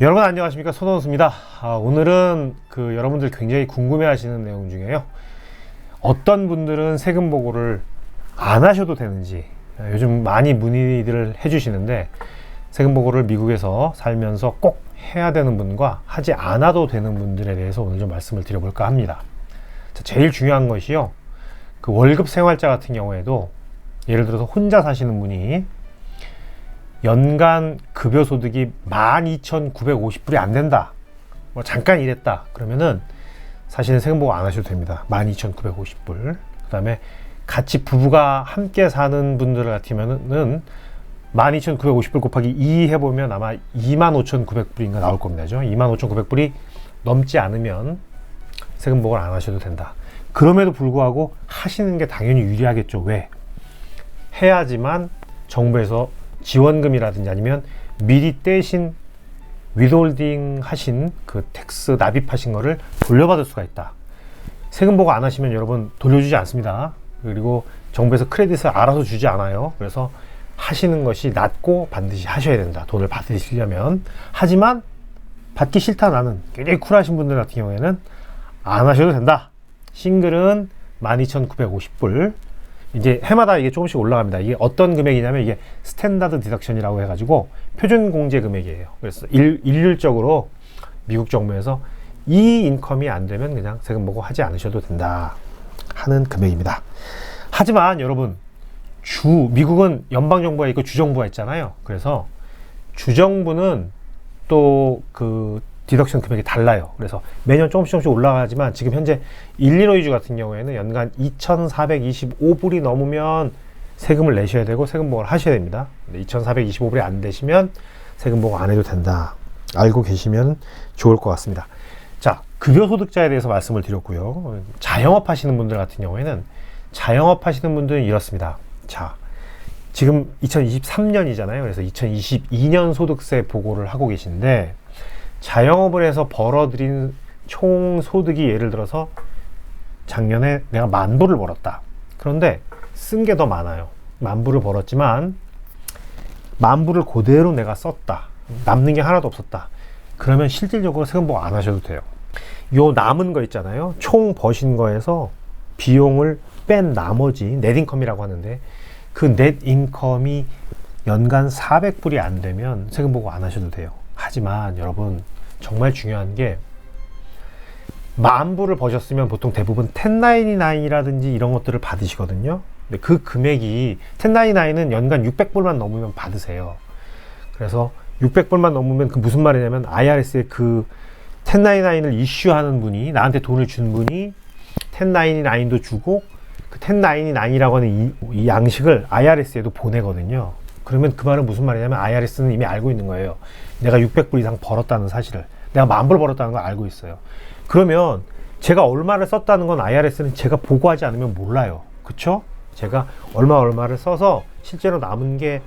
여러분 안녕하십니까, 손원수입니다. 오늘은 여러분들 굉장히 궁금해 하시는 내용 중에요, 어떤 분들은 세금 보고를 안 하셔도 되는지, 요즘 많이 문의들을 해주시는데 세금 보고를 미국에서 살면서 꼭 해야 되는 분과 하지 않아도 되는 분들에 대해서 오늘 좀 말씀을 드려볼까 합니다. 자, 제일 중요한 것이요, 월급 생활자 같은 경우에도 예를 들어서 혼자 사시는 분이 연간 급여 소득이 12,950불이 안 된다, 뭐 잠깐 일했다 그러면은 사실은 세금 보고 안 하셔도 됩니다. 12,950불. 그 다음에 같이 부부가 함께 사는 분들 같으면은 12,950불 곱하기 2 해보면 아마 25,900불인가 나올 겁니다. 25,900불이 넘지 않으면 세금 보고를 안 하셔도 된다. 그럼에도 불구하고 하시는 게 당연히 유리하겠죠. 왜? 해야지만 정부에서 지원금이라든지 아니면 미리 떼신 위돌딩 하신 텍스 납입하신 거를 돌려받을 수가 있다. 세금 보고 안 하시면 여러분 돌려주지 않습니다. 그리고 정부에서 크레딧을 알아서 주지 않아요. 그래서 하시는 것이 낫고 반드시 하셔야 된다. 돈을 받으시려면. 하지만 받기 싫다, 나는 굉장히 쿨하신 분들 같은 경우에는 안 하셔도 된다. 싱글은 12,950불. 이제 해마다 이게 조금씩 올라갑니다. 이게 어떤 금액이냐면 이게 스탠다드 디덕션이라고 해가지고 표준 공제 금액이에요. 그래서 일률적으로 미국 정부에서 이 인컴이 안 되면 그냥 세금 보고 하지 않으셔도 된다 하는 금액입니다. 하지만 여러분, 미국은 연방정부가 있고 주정부가 있잖아요. 그래서 주정부는 또 디덕션 금액이 달라요. 그래서 매년 조금씩 올라가지만 지금 현재 일리노이주 같은 경우에는 연간 2,425불이 넘으면 세금을 내셔야 되고 세금 보고를 하셔야 됩니다. 2,425불이 안 되시면 세금 보고 안 해도 된다. 알고 계시면 좋을 것 같습니다. 자, 급여소득자에 대해서 말씀을 드렸고요. 자영업 하시는 분들 같은 경우에는, 자영업 하시는 분들은 이렇습니다. 자, 지금 2023년이잖아요. 그래서 2022년 소득세 보고를 하고 계신데, 자영업을 해서 벌어들인 총 소득이 예를 들어서 작년에 내가 10,000불을 벌었다. 그런데 쓴 게 더 많아요. 10,000불을 벌었지만 10,000불을 그대로 내가 썼다. 남는 게 하나도 없었다. 그러면 실질적으로 세금 보고 안 하셔도 돼요. 요 남은 거 있잖아요. 총 버신 거에서 비용을 뺀 나머지 넷인컴이라고 하는데, 그 넷인컴이 연간 400불이 안 되면 세금 보고 안 하셔도 돼요. 하지만 여러분, 정말 중요한 게 10,000불을 버셨으면 보통 대부분 1099이라든지 이런 것들을 받으시거든요. 근데 그 금액이 1099는 연간 600불만 넘으면 받으세요. 그래서 600불만 넘으면 무슨 말이냐면 IRS에 1099을 이슈하는 분이, 나한테 돈을 준 분이 1099도 주고 그 1099이라고 하는 이 양식을 IRS에도 보내거든요. 그러면 그 말은 무슨 말이냐면 IRS는 이미 알고 있는 거예요. 내가 600불 이상 벌었다는 사실을, 내가 10,000불 벌었다는 걸 알고 있어요. 그러면 제가 얼마를 썼다는 건 IRS는 제가 보고하지 않으면 몰라요. 그쵸? 제가 얼마를 써서 실제로 남은 게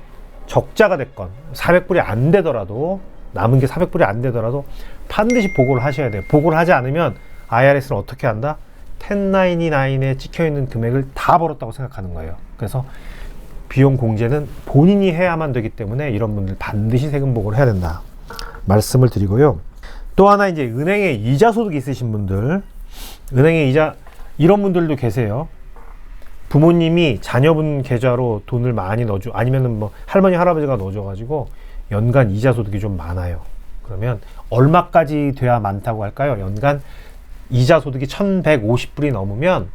적자가 됐건 400불이 안 되더라도, 남은 게 400불이 안 되더라도 반드시 보고를 하셔야 돼요. 보고를 하지 않으면 IRS는 어떻게 한다? 1099에 찍혀있는 금액을 다 벌었다고 생각하는 거예요. 그래서 비용 공제는 본인이 해야만 되기 때문에 이런 분들 반드시 세금 보고를 해야 된다 말씀을 드리고요. 또 하나, 이제 은행에 이자 소득이 있으신 분들, 은행에 이자, 이런 분들도 계세요. 부모님이 자녀분 계좌로 돈을 많이 넣어줘, 아니면은 뭐 할머니 할아버지가 넣어줘 가지고 연간 이자 소득이 좀 많아요. 그러면 얼마까지 돼야 많다고 할까요? 연간 이자 소득이 1,150불이 넘으면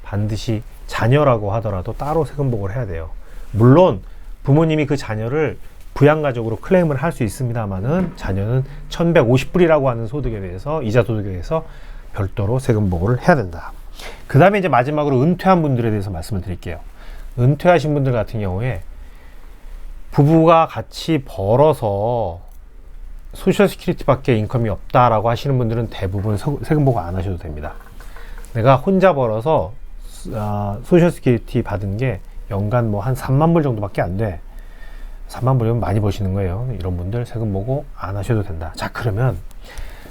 반드시 자녀라고 하더라도 따로 세금 보고를 해야 돼요. 물론 부모님이 그 자녀를 부양가족으로 클레임을 할 수 있습니다만은 자녀는 1,150불이라고 하는 소득에 대해서, 이자 소득에 대해서 별도로 세금 보고를 해야 된다. 그 다음에 이제 마지막으로 은퇴한 분들에 대해서 말씀을 드릴게요. 은퇴하신 분들 같은 경우에 부부가 같이 벌어서 소셜 시큐리티 밖에 인컴이 없다라고 하시는 분들은 대부분 세금 보고 안 하셔도 됩니다. 내가 혼자 벌어서 소셜 시큐리티 받은 게 연간 뭐 한 30,000불 정도밖에 안 돼. 30,000불이면 많이 버시는 거예요. 이런 분들 세금 보고 안 하셔도 된다. 자, 그러면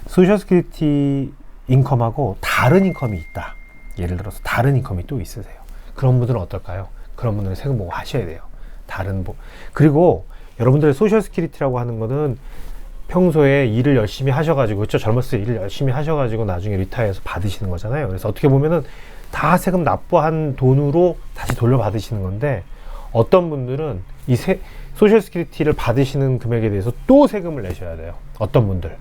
소셜 시큐리티 인컴하고 다른 인컴이 있다. 예를 들어서 다른 인컴이 또 있으세요. 그런 분들은 어떨까요? 그런 분들은 세금 보고 하셔야 돼요. 그리고 여러분들의 소셜 시큐리티라고 하는 거는 평소에 일을 열심히 하셔가지고, 그렇죠? 젊었을 때 일을 열심히 하셔가지고 나중에 리타이어해서 받으시는 거잖아요. 그래서 어떻게 보면은 다 세금 납부한 돈으로 다시 돌려받으시는 건데, 어떤 분들은 이 소셜 시큐리티를 받으시는 금액에 대해서 또 세금을 내셔야 돼요. 어떤 분들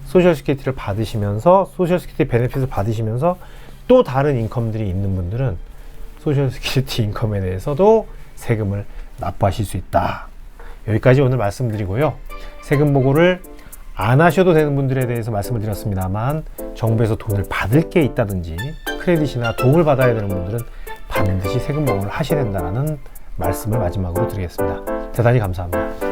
소셜 시큐리티를 받으시면서, 소셜 시큐리티 베네핏을 받으시면서 또 다른 인컴들이 있는 분들은 소셜 시큐리티 인컴에 대해서도 세금을 납부하실 수 있다. 여기까지 오늘 말씀드리고요. 세금 보고를 안 하셔도 되는 분들에 대해서 말씀을 드렸습니다만, 정부에서 돈을 받을 게 있다든지 크레딧이나 도움을 받아야 되는 분들은 반드시 세금 보고를 하셔야 된다는 말씀을 마지막으로 드리겠습니다. 대단히 감사합니다.